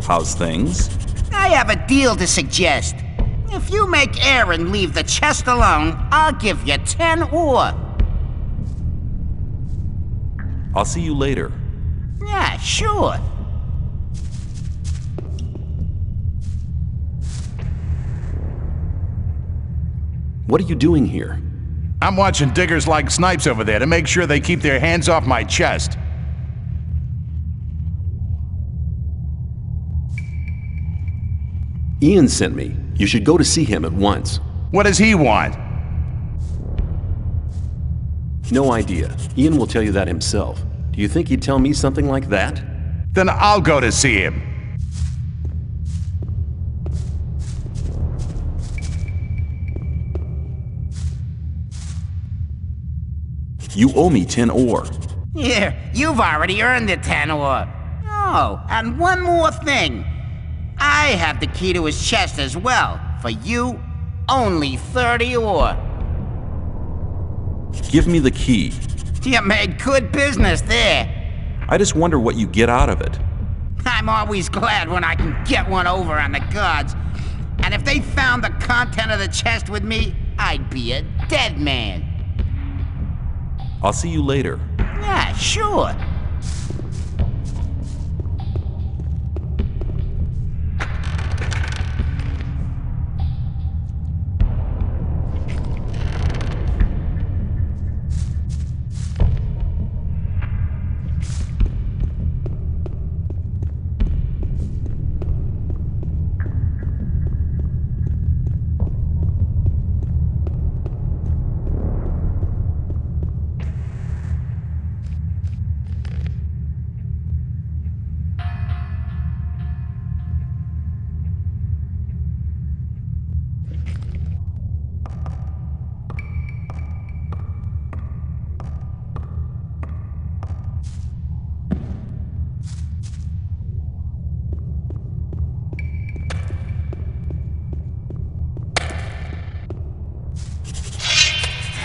How's things? I have a deal to suggest. If you make Aaron leave the chest alone, I'll give you 10 ore. I'll see you later. Yeah, sure. What are you doing here? I'm watching diggers like snipes over there to make sure they keep their hands off my chest. Ian sent me. You should go to see him at once. What does he want? No idea. Ian will tell you that himself. Do you think he'd tell me something like that? Then I'll go to see him. You owe me 10 ore. Here, you've already earned the 10 ore. Oh, and one more thing. I have the key to his chest as well. For you, only 30 ore. Give me the key. You made good business there. I just wonder what you get out of it. I'm always glad when I can get one over on the gods. And if they found the content of the chest with me, I'd be a dead man. I'll see you later. Yeah, sure.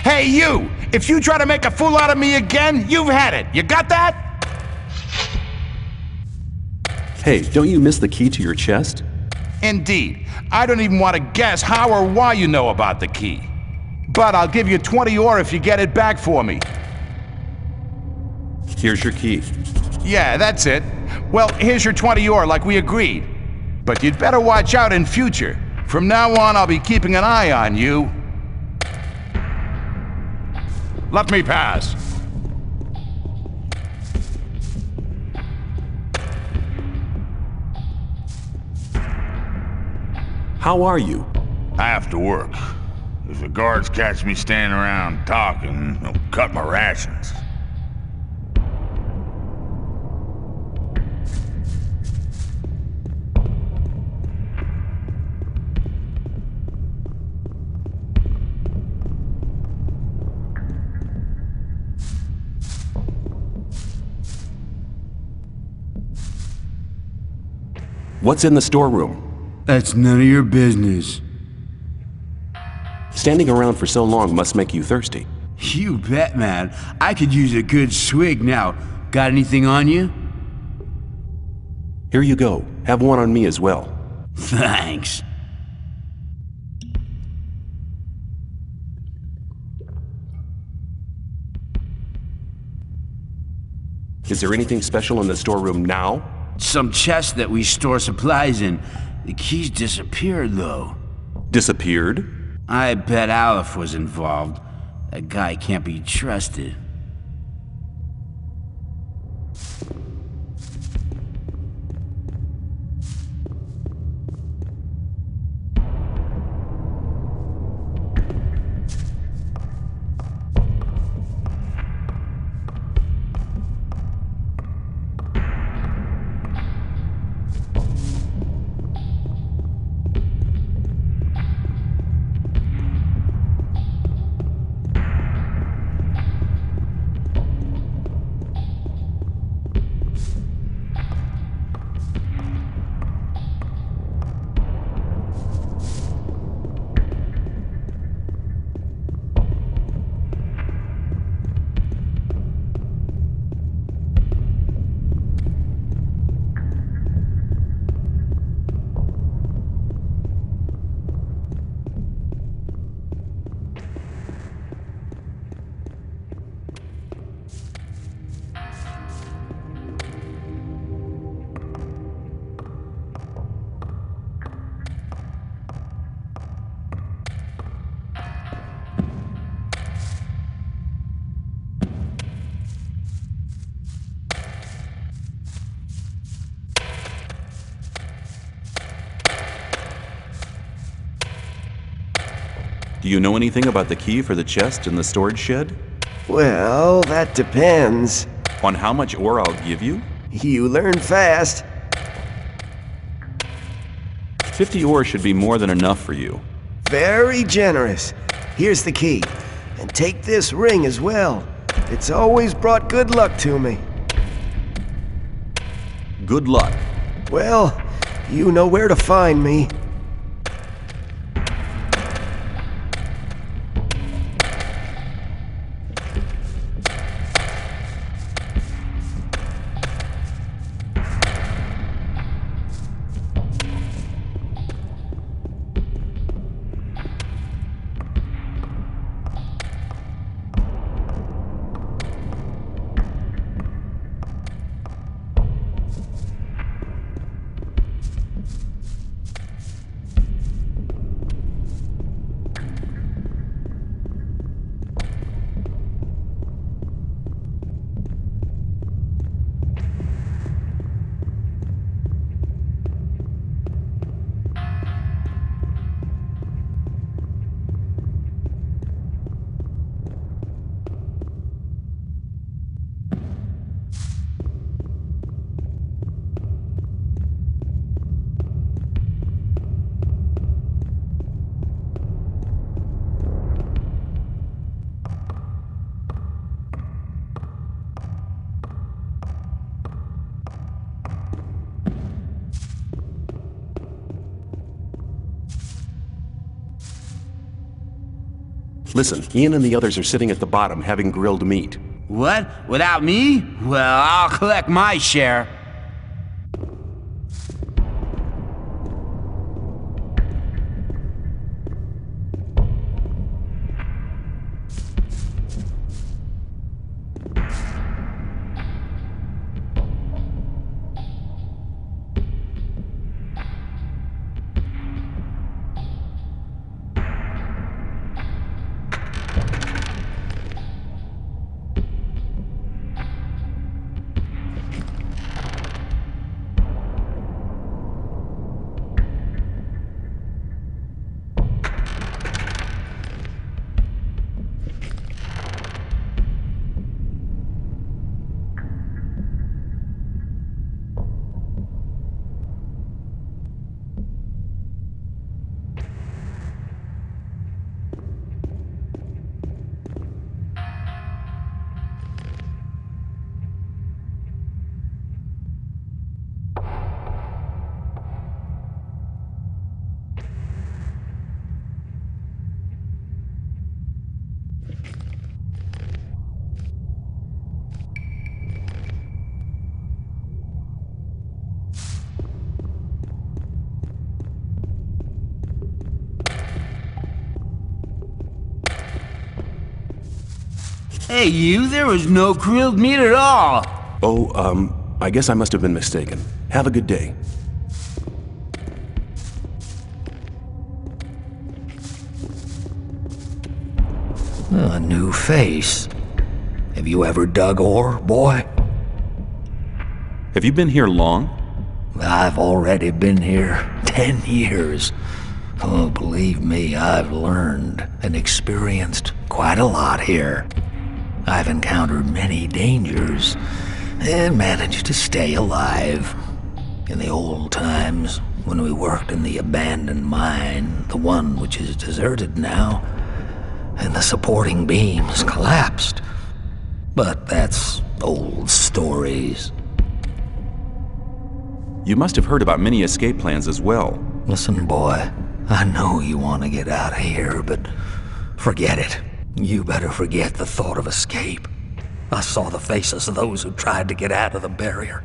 Hey, you! If you try to make a fool out of me again, you've had it. You got that? Hey, don't you miss the key to your chest? Indeed. I don't even want to guess how or why you know about the key. But I'll give you 20 ore if you get it back for me. Here's your key. Yeah, that's it. Well, here's your 20 ore like we agreed. But you'd better watch out in future. From now on, I'll be keeping an eye on you. Let me pass. How are you? I have to work. If the guards catch me standing around talking, they'll cut my rations. What's in the storeroom? That's none of your business. Standing around for so long must make you thirsty. You bet, man. I could use a good swig now. Got anything on you? Here you go. Have one on me as well. Thanks. Is there anything special in the storeroom now? Some chest that we store supplies in. The keys disappeared, though. Disappeared? I bet Aleph was involved. That guy can't be trusted. Do you know anything about the key for the chest in the storage shed? Well, that depends. On how much ore I'll give you? You learn fast. 50 ore should be more than enough for you. Very generous. Here's the key. And take this ring as well. It's always brought good luck to me. Good luck. Well, you know where to find me. Listen, Ian and the others are sitting at the bottom having grilled meat. What? Without me? Well, I'll collect my share. Hey, you, there was no grilled meat at all. Oh, I guess I must have been mistaken. Have a good day. A new face. Have you ever dug ore, boy? Have you been here long? I've already been here 10 years. Oh, believe me, I've learned and experienced quite a lot here. I've encountered many dangers and managed to stay alive. In the old times, when we worked in the abandoned mine, the one which is deserted now, and the supporting beams collapsed. But that's old stories. You must have heard about many escape plans as well. Listen, boy, I know you want to get out of here, but forget it. You better forget the thought of escape. I saw the faces of those who tried to get out of the barrier.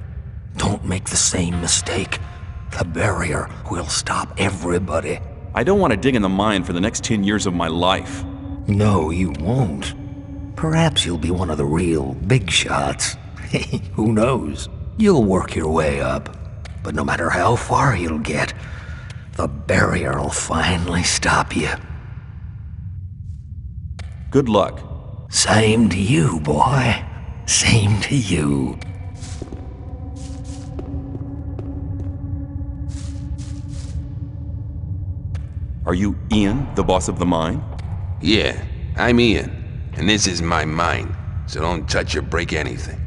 Don't make the same mistake. The barrier will stop everybody. I don't want to dig in the mine for the next 10 years of my life. No, you won't. Perhaps you'll be one of the real big shots. Hey, who knows? You'll work your way up. But no matter how far you'll get, the barrier will finally stop you. Good luck. Same to you, boy. Same to you. Are you Ian, the boss of the mine? Yeah, I'm Ian, and this is my mine, so don't touch or break anything.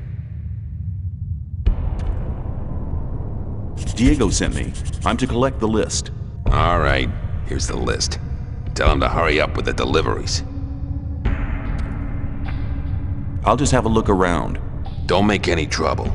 Diego sent me. I'm to collect the list. All right, here's the list. Tell him to hurry up with the deliveries. I'll just have a look around. Don't make any trouble.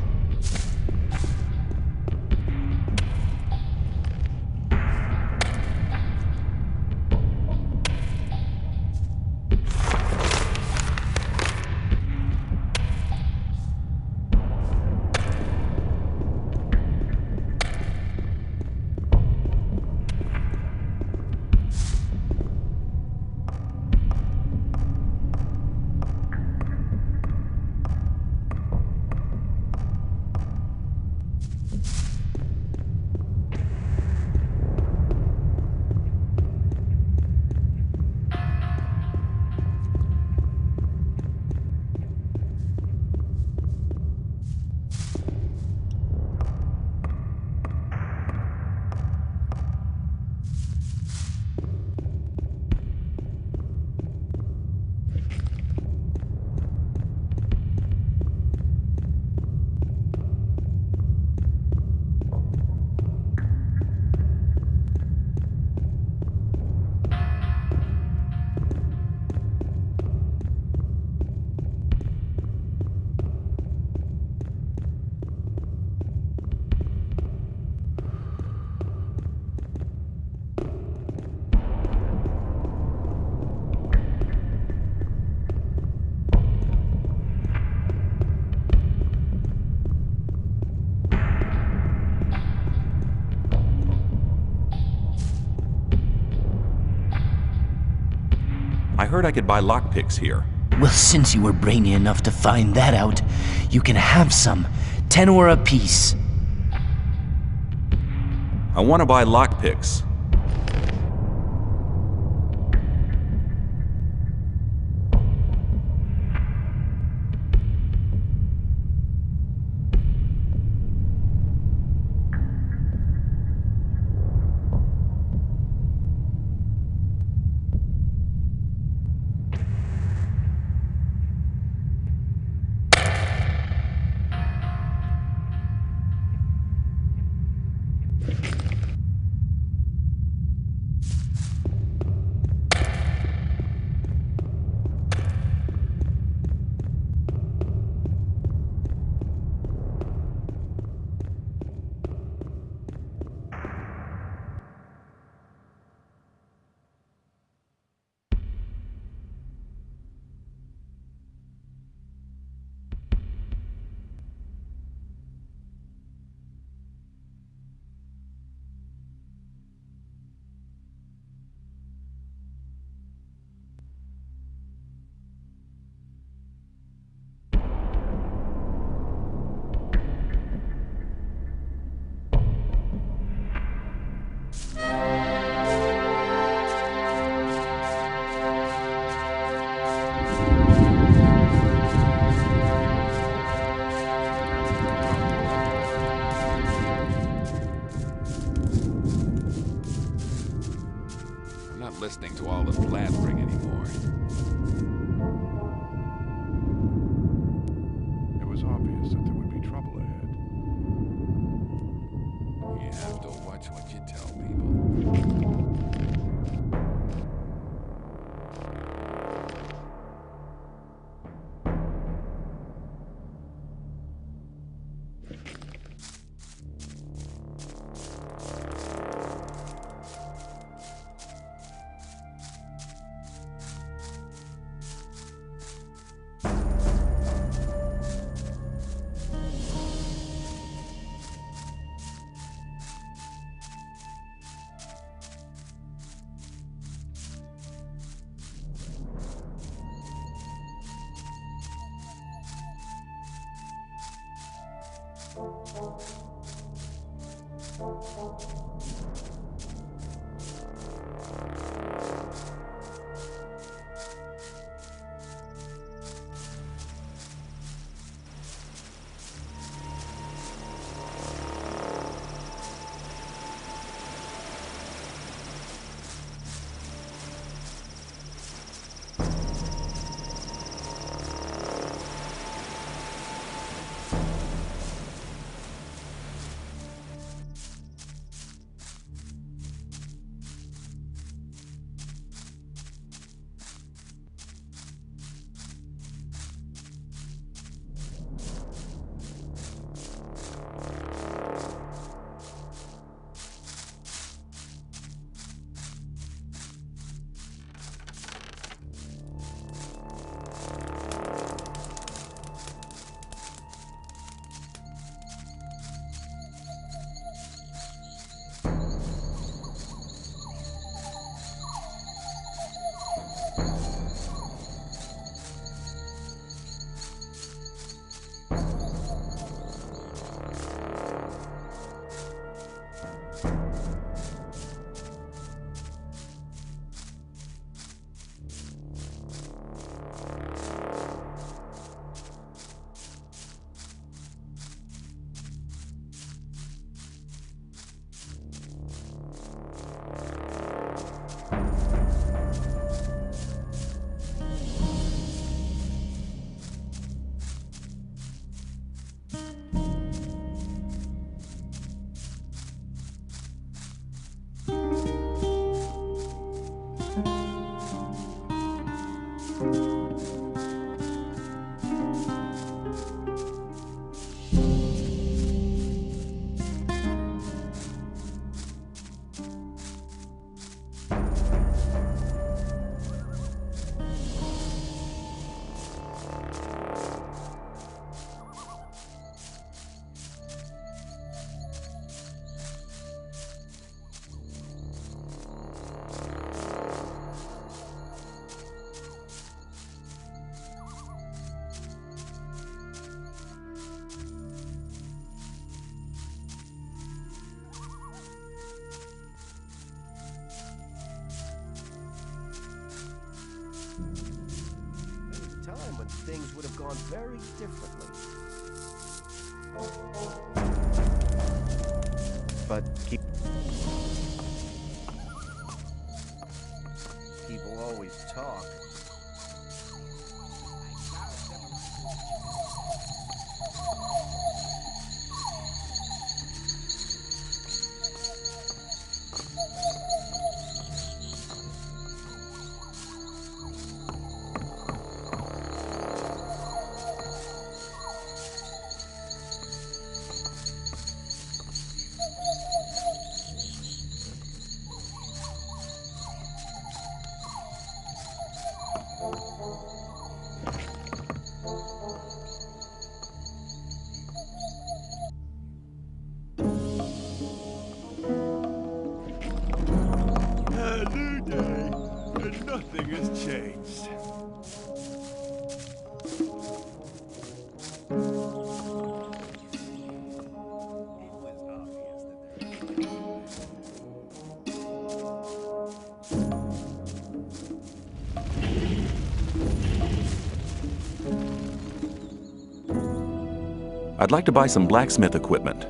I heard I could buy lockpicks here. Well, since you were brainy enough to find that out, you can have some. 10 ore apiece. I want to buy lockpicks. Listening to all this blathering anymore. It was obvious that there would be trouble ahead. You have to watch what you tell people. things would have gone very differently. But people always talk. A new day, and nothing has changed. I'd like to buy some blacksmith equipment.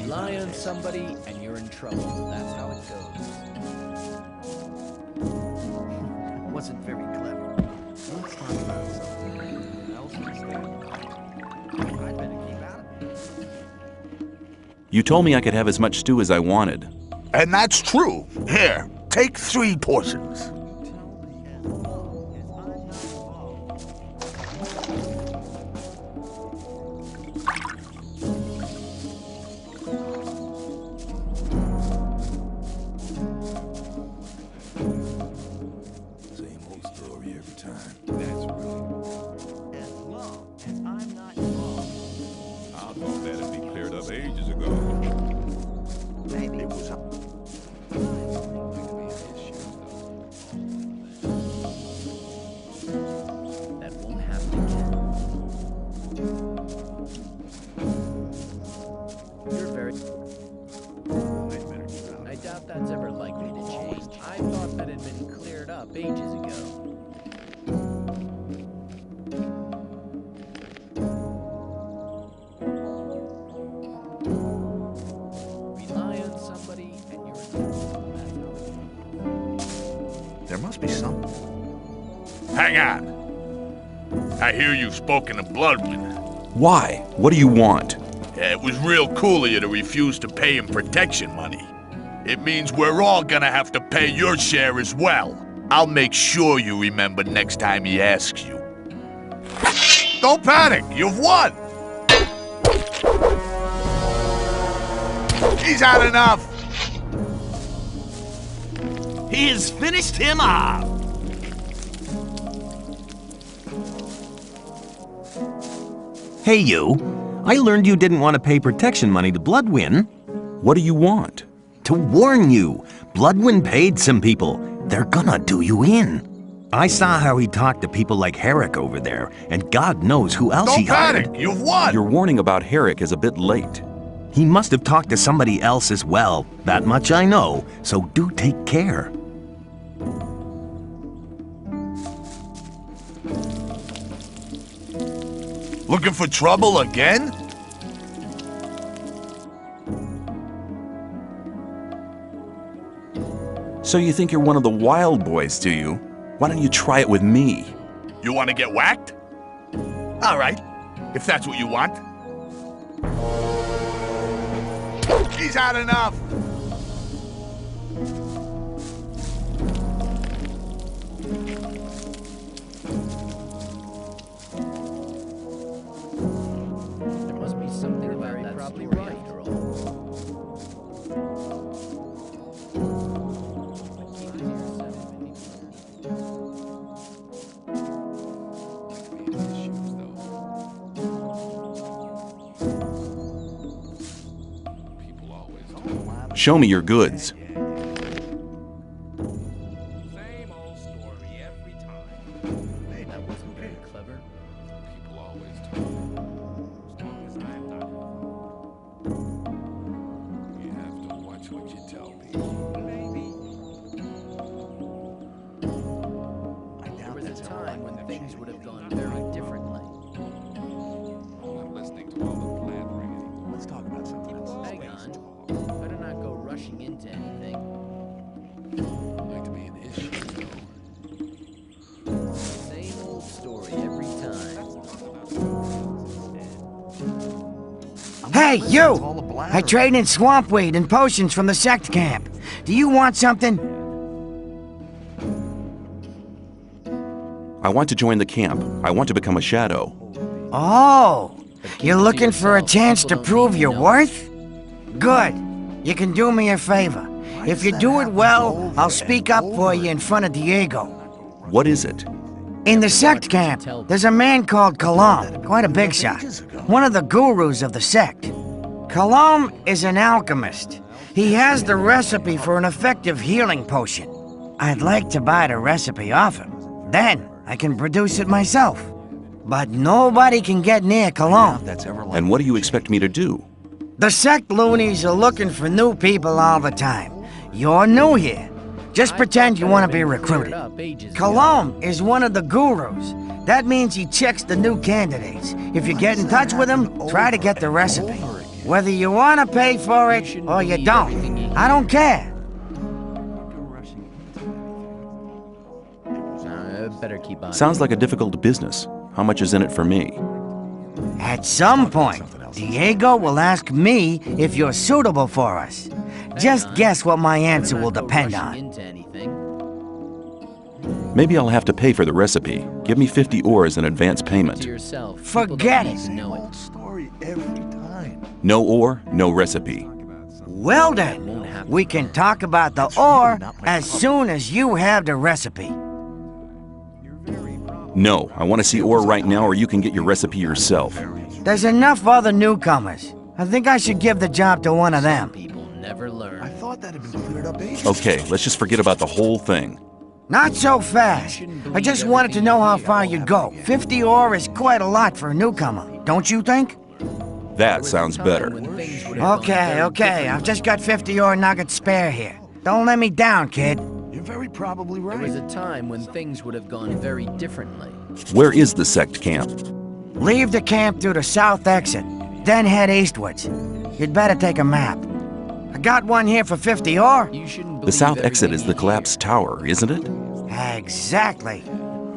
Rely on somebody and you're in trouble. That's how it goes. Wasn't very clever. Let's talk about something else instead. I'd better keep out of it. You told me I could have as much stew as I wanted. And that's true. Here, take 3 portions. That's ever likely to change. I thought that had been cleared up ages ago. Rely on somebody and you're There must be something. Hang on. I hear you've spoken to Bloodwind. Why? What do you want? Yeah, it was real cool of you to refuse to pay him protection money. It means we're all gonna have to pay your share as well. I'll make sure you remember next time he asks you. Don't panic, you've won! He's had enough! He has finished him off! Hey you, I learned you didn't want to pay protection money to Bloodwind. What do you want? To warn you, Bloodwind paid some people. They're gonna do you in. I saw how he talked to people like Herrick over there, and God knows who else he hired. Don't panic, you've won! Your warning about Herrick is a bit late. He must have talked to somebody else as well. That much I know, so do take care. Looking for trouble again? So you think you're one of the wild boys, do you? Why don't you try it with me? You want to get whacked? All right, if that's what you want. He's had enough. There must be something about that story after all. Show me your goods. Same old story every time. Hey, that wasn't very clever. People always talk. As long as I'm not involved. You have to watch what you tell people. Maybe. There was a time when things would have gone very differently. I'm not listening to all the blathering anymore. Let's talk about something else. Hang on. Better not go rushing into anything. Like to be an issue, though. Same old story every time. Hey, you! I trade in swamp weed and potions from the sect camp. Do you want something? I want to join the camp. I want to become a shadow. Oh, you're looking for a chance to prove your worth? Good. You can do me a favor. If you do it well, I'll speak up for you in front of Diego. What is it? In the sect camp, there's a man called Kalam, quite a big shot. One of the gurus of the sect. Kalam is an alchemist. He has the recipe for an effective healing potion. I'd like to buy the recipe off him. Then I can produce it myself. But nobody can get near Kalam. And what do you expect me to do? The sect loonies are looking for new people all the time. You're new here. Just pretend you want to be recruited. Kalam is one of the gurus. That means he checks the new candidates. If you get in touch with him, try to get the recipe. Whether you want to pay for it or you don't, I don't care. Better keep on. Sounds like a difficult business. How much is in it for me? At some point, Diego will ask me if you're suitable for us. Just guess what my answer will depend on. Maybe I'll have to pay for the recipe. Give me 50 ore as an advance payment. Forget it. No ore, no recipe. Well then, we can talk about the ore as soon as you have the recipe. No, I want to see ore right now or you can get your recipe yourself. There's enough other newcomers. I think I should give the job to one of them. People never learn. I thought that had been cleared up ages. Okay, let's just forget about the whole thing. Not so fast. I just wanted to know how far you'd go. 50 ore is quite a lot for a newcomer, don't you think? That sounds better. Okay, I've just got 50 ore nuggets spare here. Don't let me down, kid. You're very probably right. There was a time when things would have gone very differently. Where is the sect camp? Leave the camp through the south exit, then head eastwards. You'd better take a map. I got one here for 50 ore. The south exit is the collapsed tower, isn't it? Exactly.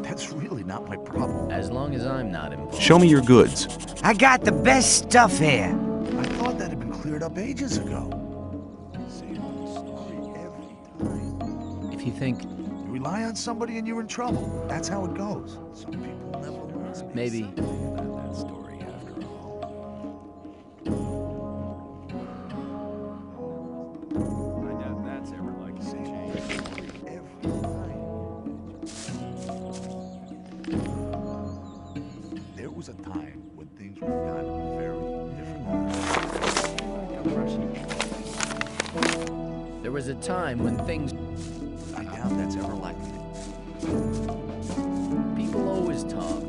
That's really not my problem. As long as I'm not involved. Show me your goods. I got the best stuff here. I thought that had been cleared up ages ago. If you think... You rely on somebody and you're in trouble. That's how it goes. Some people never learn. Maybe. That story after all. I doubt that's ever likely to change. There was a time when things were done very different. There was a time when things... I doubt that's ever likely. People always talk.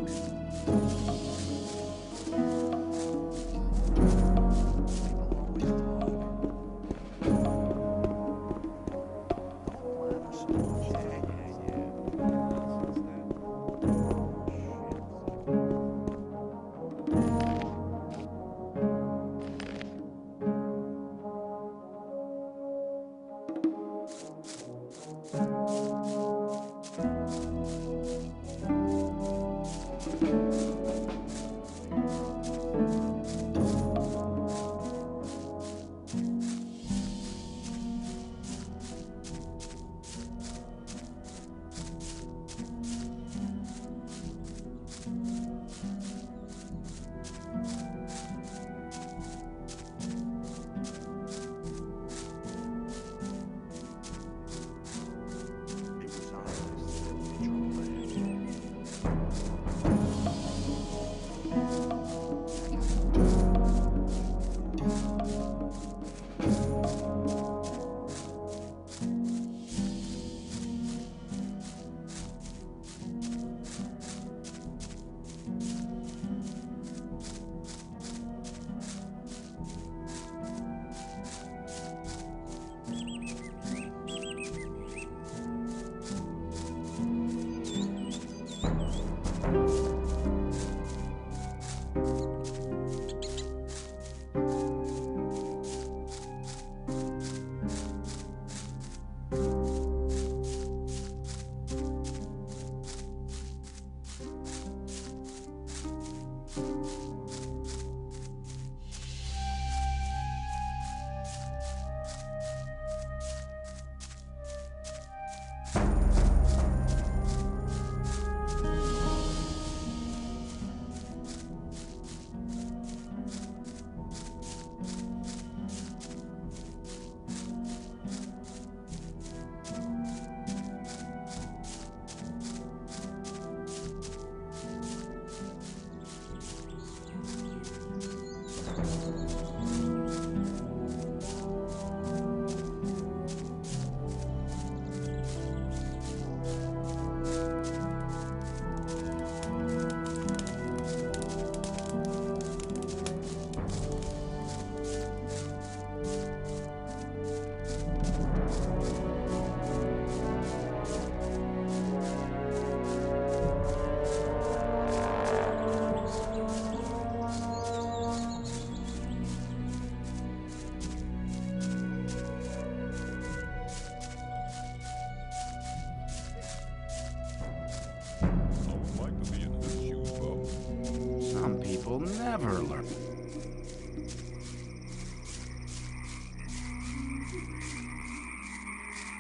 Some people never learn.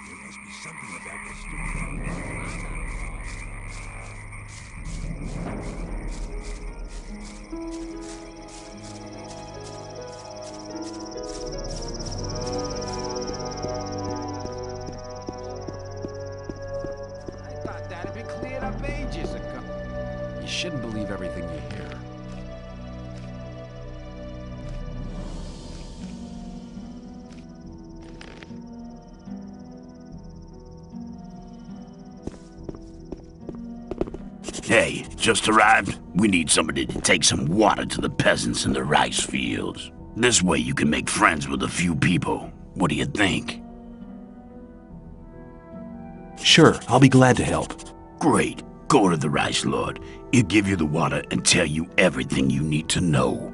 There must be something about this stupid. I thought that had been cleared up ages ago. You shouldn't believe everything you hear. Hey, just arrived? We need somebody to take some water to the peasants in the rice fields. This way you can make friends with a few people. What do you think? Sure, I'll be glad to help. Great. Go to the rice lord. He'll give you the water and tell you everything you need to know.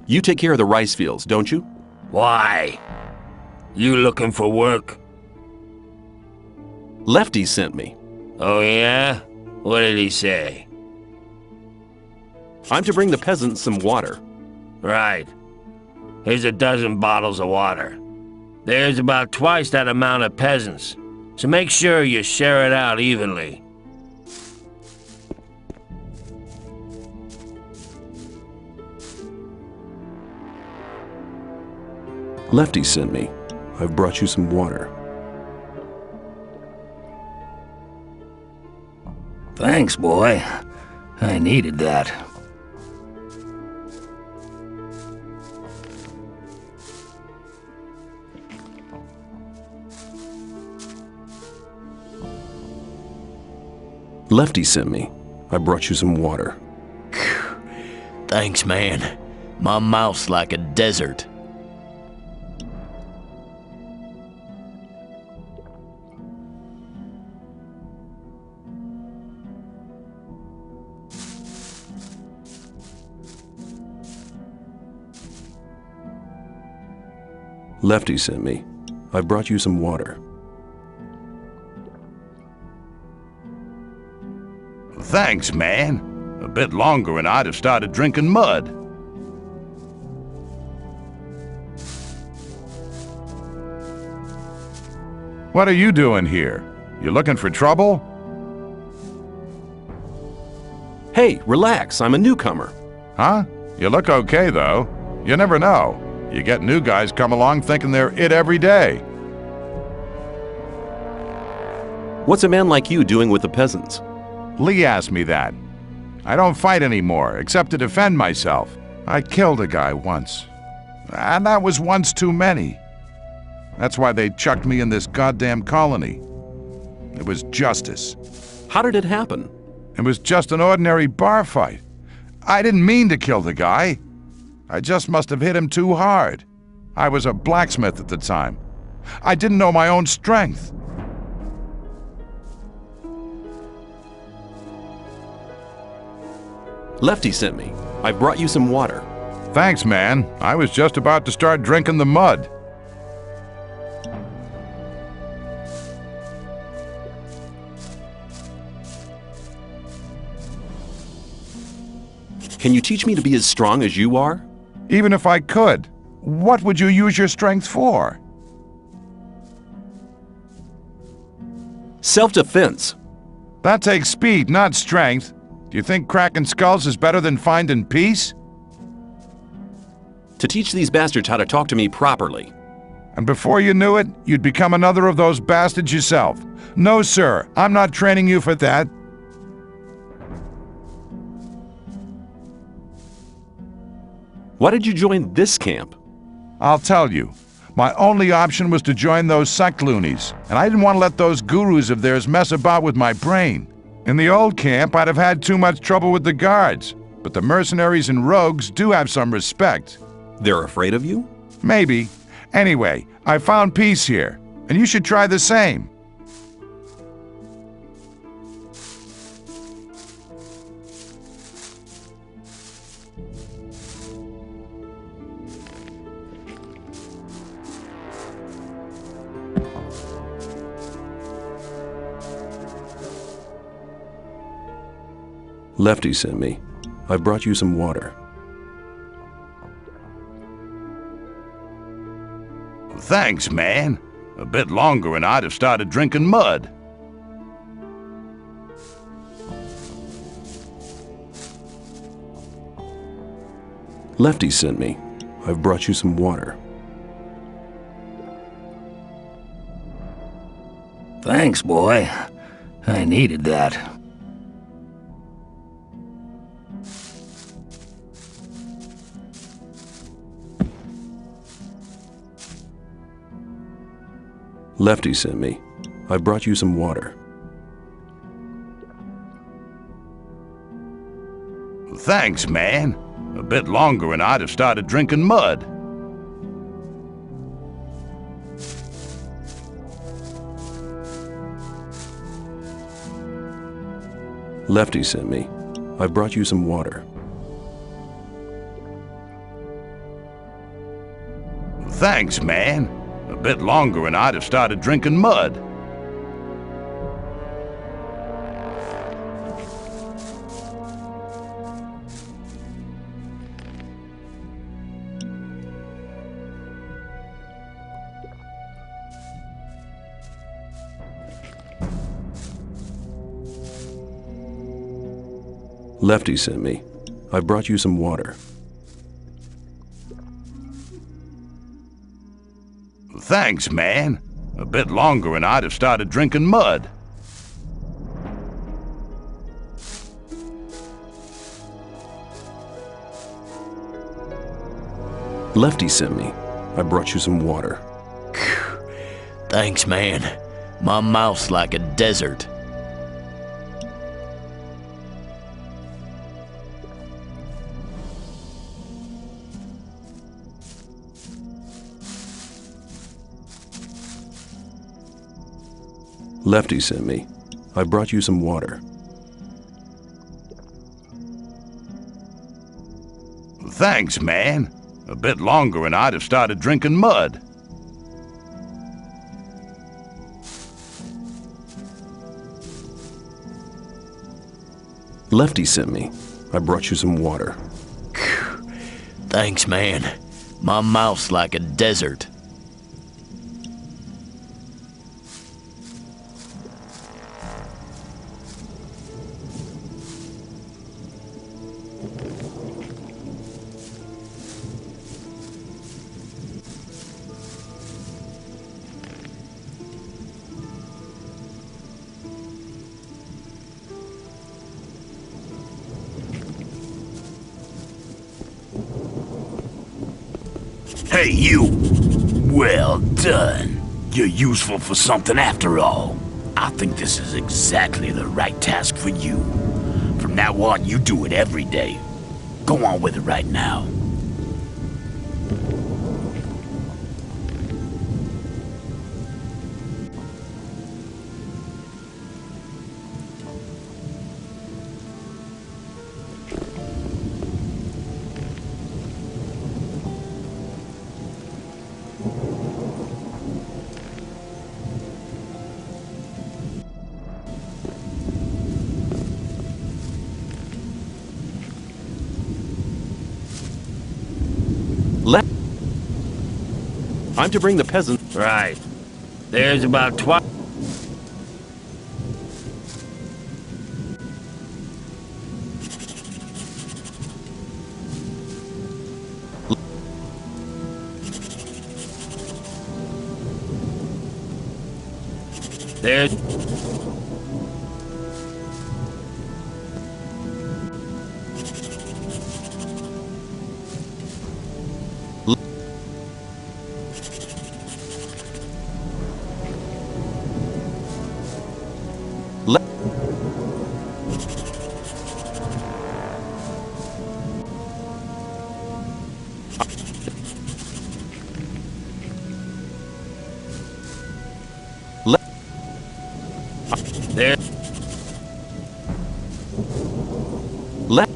You take care of the rice fields, don't you? Why? You looking for work? Lefty sent me. Oh yeah? What did he say? I'm to bring the peasants some water. Right. Here's a dozen bottles of water. There's about twice that amount of peasants, so make sure you share it out evenly. Lefty sent me. I've brought you some water. Thanks, boy. I needed that. Lefty sent me. I brought you some water. Thanks, man. My mouth's like a desert. Lefty sent me. I brought you some water. Thanks, man. A bit longer and I'd have started drinking mud. What are you doing here? You looking for trouble? Hey, relax. I'm a newcomer. Huh? You look okay, though. You never know. You get new guys come along thinking they're it every day. What's a man like you doing with the peasants? Lee asked me that. I don't fight anymore, except to defend myself. I killed a guy once. And that was once too many. That's why they chucked me in this goddamn colony. It was justice. How did it happen? It was just an ordinary bar fight. I didn't mean to kill the guy. I just must have hit him too hard. I was a blacksmith at the time. I didn't know my own strength. Lefty sent me. I brought you some water. Thanks, man. I was just about to start drinking the mud. Can you teach me to be as strong as you are? Even if I could, what would you use your strength for? Self-defense. That takes speed, not strength. Do you think cracking skulls is better than finding peace? To teach these bastards how to talk to me properly. And before you knew it, you'd become another of those bastards yourself. No, sir, I'm not training you for that. Why did you join this camp? I'll tell you. My only option was to join those sect loonies, and I didn't want to let those gurus of theirs mess about with my brain. In the old camp, I'd have had too much trouble with the guards, but the mercenaries and rogues do have some respect. They're afraid of you? Maybe. Anyway, I found peace here, and you should try the same. Lefty sent me. I brought you some water. Thanks, man. A bit longer and I'd have started drinking mud. Lefty sent me. I've brought you some water. Thanks, boy. I needed that. Lefty sent me. I brought you some water. Thanks, man. A bit longer and I'd have started drinking mud. Lefty sent me. I brought you some water. Thanks, man. A bit longer and I'd have started drinking mud. Lefty sent me. I brought you some water. Thanks, man. A bit longer and I'd have started drinking mud. Lefty sent me. I brought you some water. Thanks, man. My mouth's like a desert. Lefty sent me. I brought you some water. Thanks, man. A bit longer and I'd have started drinking mud. Lefty sent me. I brought you some water. Thanks, man. My mouth's like a desert. Hey, you! Well done. You're useful for something after all. I think this is exactly the right task for you. From now on, you do it every day. Go on with it right now. I'm to bring the peasants. Right. There's about twice. There's... There. Left.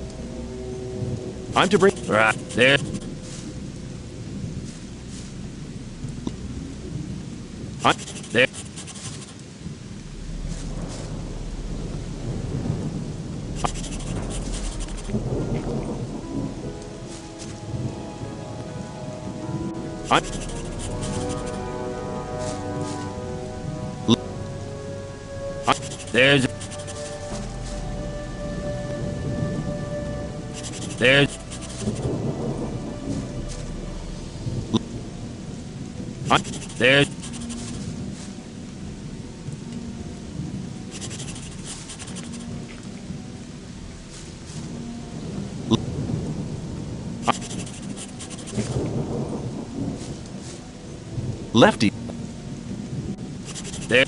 I'm to bring. Right there. There. There's... There's... There's... Lefty. There...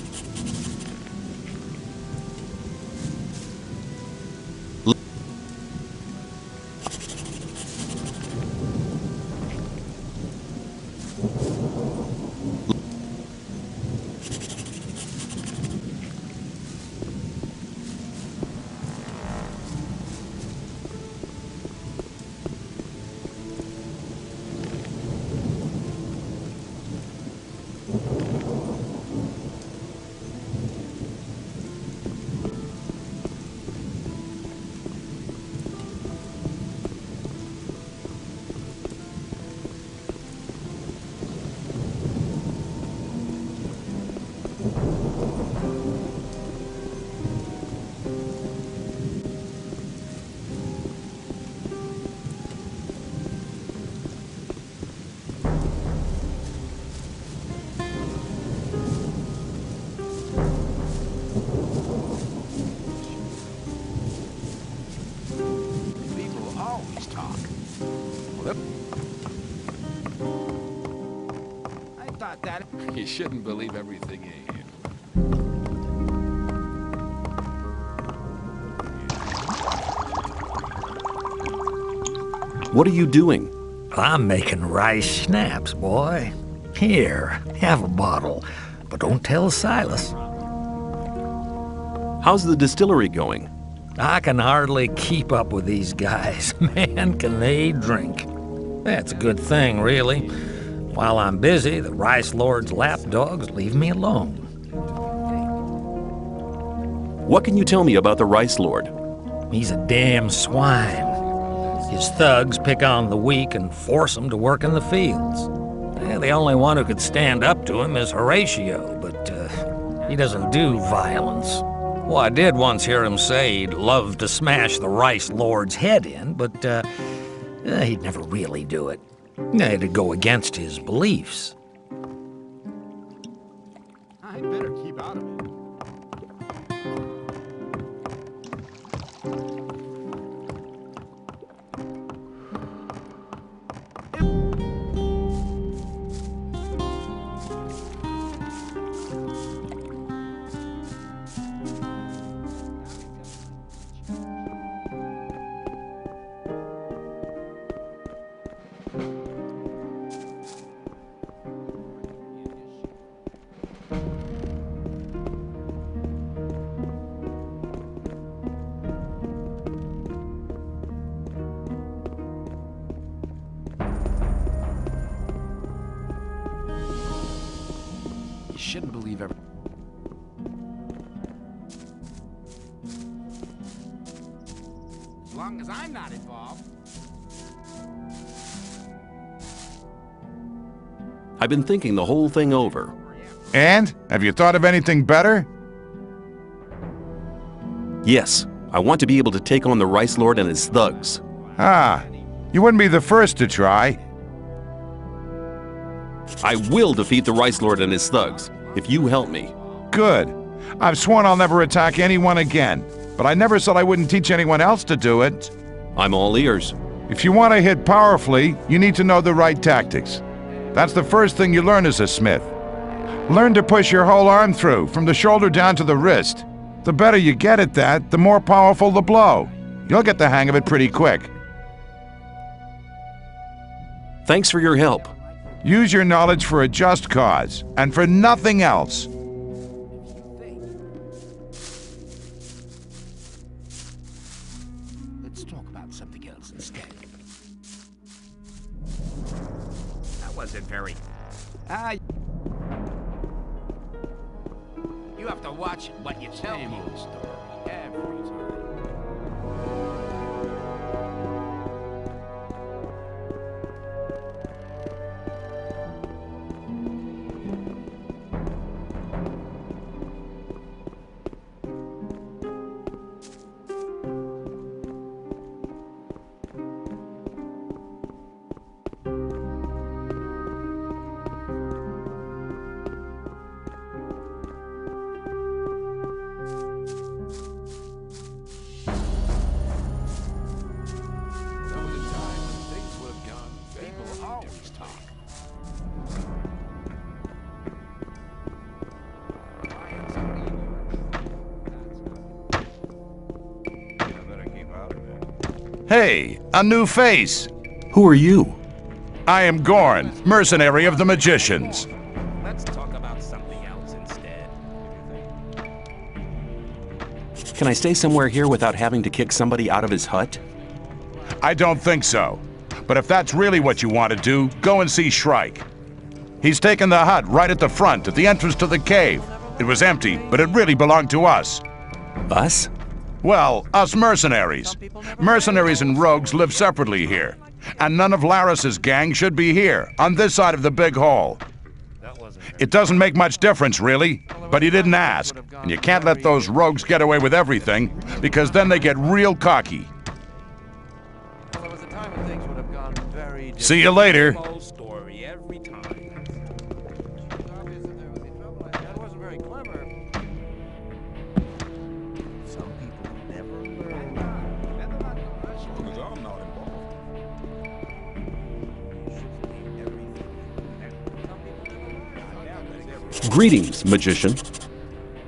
You shouldn't believe everything you hear. What are you doing? I'm making rice schnapps, boy. Here, have a bottle. But don't tell Silas. How's the distillery going? I can hardly keep up with these guys. Man, can they drink. That's a good thing, really. While I'm busy, the Rice Lord's lapdogs leave me alone. What can you tell me about the Rice Lord? He's a damn swine. His thugs pick on the weak and force them to work in the fields. The only one who could stand up to him is Horatio, but he doesn't do violence. Well, I did once hear him say he'd love to smash the Rice Lord's head in, but he'd never really do it. It'd go against his beliefs. I better keep out of it. shouldn't believe every... As long as I'm not involved. I've been thinking the whole thing over. And? Have you thought of anything better? Yes, I want to be able to take on the Rice Lord and his thugs. Ah, you wouldn't be the first to try. I will defeat the Rice Lord and his thugs, if you help me. Good. I've sworn I'll never attack anyone again, but I never said I wouldn't teach anyone else to do it. I'm all ears. If you want to hit powerfully, you need to know the right tactics. That's the first thing you learn as a smith. Learn to push your whole arm through, from the shoulder down to the wrist. The better you get at that, the more powerful the blow. You'll get the hang of it pretty quick. Thanks for your help. Use your knowledge for a just cause, and for nothing else. Let's talk about something else instead. That wasn't very... You have to watch what you tell me. Every time. Hey, a new face. Who are you? I am Gorn, mercenary of the magicians. Let's talk about something else instead. Can I stay somewhere here without having to kick somebody out of his hut? I don't think so. But if that's really what you want to do, go and see Shrike. He's taken the hut right at the front, at the entrance to the cave. It was empty, but it really belonged to us. Us? Well, us mercenaries. Mercenaries and rogues live separately here. And none of Laris's gang should be here, on this side of the big hall. It doesn't make much difference, really, but he didn't ask. And you can't let those rogues get away with everything, because then they get real cocky. See you later. Greetings, magician.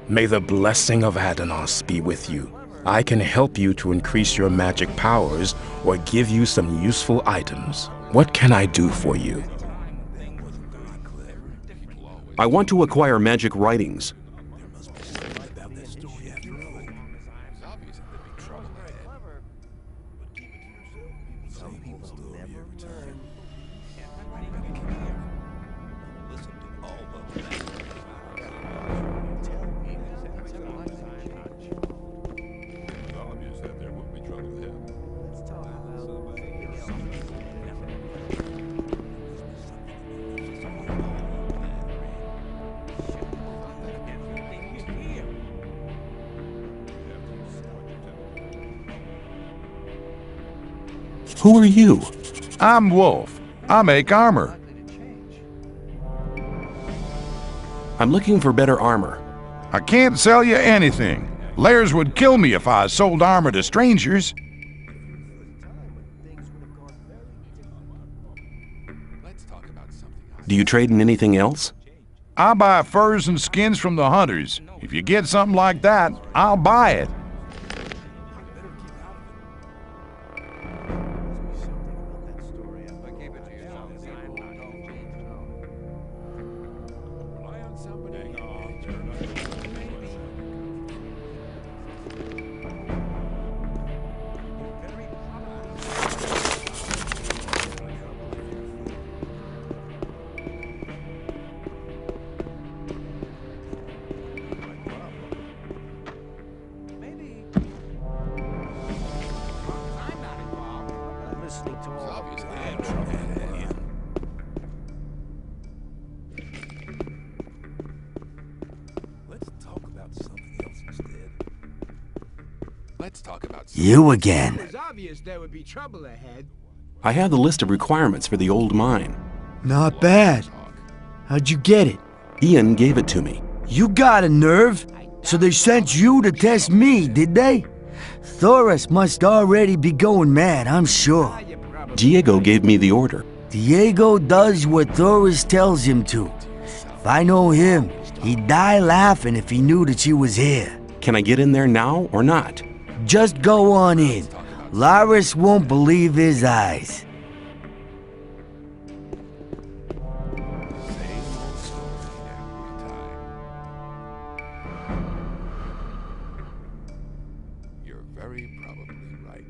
May the blessing of Adanos be with you. I can help you to increase your magic powers or give you some useful items. What can I do for you? I want to acquire magic writings. Who are you? I'm Wolf. I make armor. I'm looking for better armor. I can't sell you anything. Lairs would kill me if I sold armor to strangers. Do you trade in anything else? I buy furs and skins from the hunters. If you get something like that, I'll buy it. Let's talk about You again. It was obvious there would be trouble ahead. I have the list of requirements for the old mine. Not bad. How'd you get it? Ian gave it to me. You got a nerve? So they sent you to test me, did they? Thoris must already be going mad, I'm sure. Diego gave me the order. Diego does what Thoris tells him to. If I know him, he'd die laughing if he knew that you was here. Can I get in there now or not? Just go on in. Laris won't believe his eyes. You're very probably right.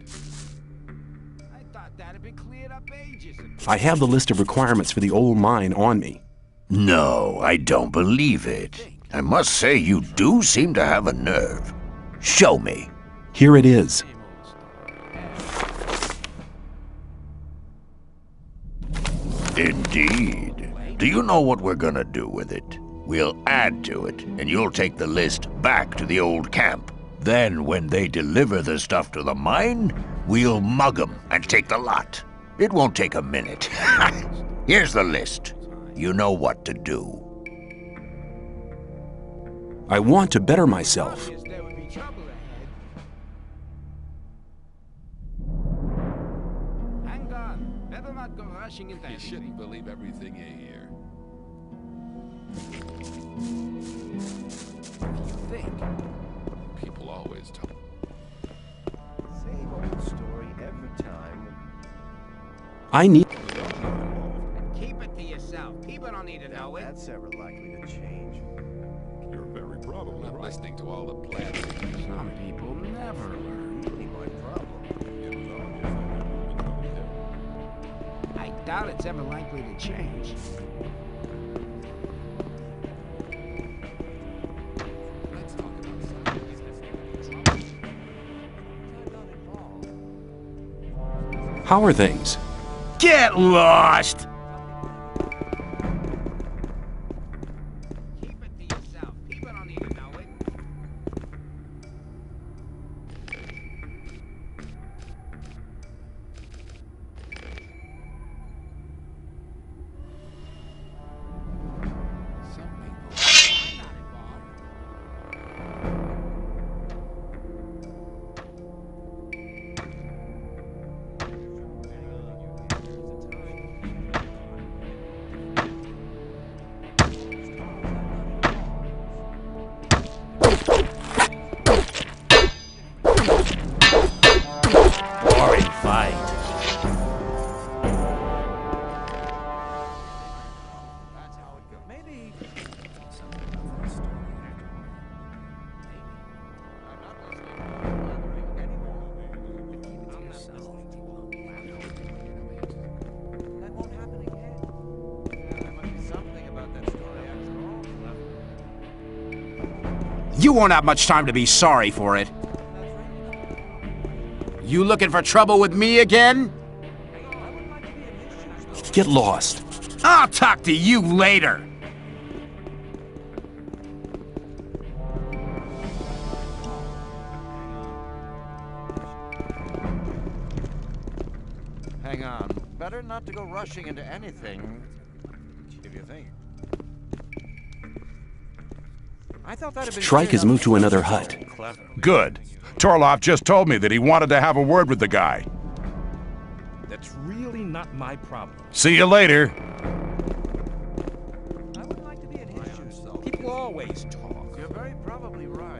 I thought that had been cleared up ages ago. I have the list of requirements for the old mine on me. No, I don't believe it. I must say you do seem to have a nerve. Show me. Here it is. Indeed. Do you know what we're gonna do with it? We'll add to it, and you'll take the list back to the old camp. Then, when they deliver the stuff to the mine, we'll mug them and take the lot. It won't take a minute. Here's the list. You know what to do. I want to better myself. There would be trouble ahead. Hang on. Better not go rushing into You shouldn't believe everything you hear. You think? People always talk. Same old story every time. I need... Keep it to yourself. People don't need to know it. That's ever likely to change. You're very probably not listening to all the plans. Some people never learn. Ain't my problem. I doubt it's ever likely to change. Let's talk about something. How are things? Get lost! Keep it to yourself. People don't need to know it. Some people. I'm not involved. Boring fight. That's how it goes. Maybe. That won't happen again. There must be something about that story after all. You won't have much time to be sorry for it. You looking for trouble with me again? Get lost. I'll talk to you later. Hang on. Better not to go rushing into anything. If you think. I thought that had been Shrike has cleared up. moved to another hut. Clever. Good. Torloff just told me that he wanted to have a word with the guy. That's really not my problem. See you later. I would like to be in his shoes, though. People always talk. You're very probably right.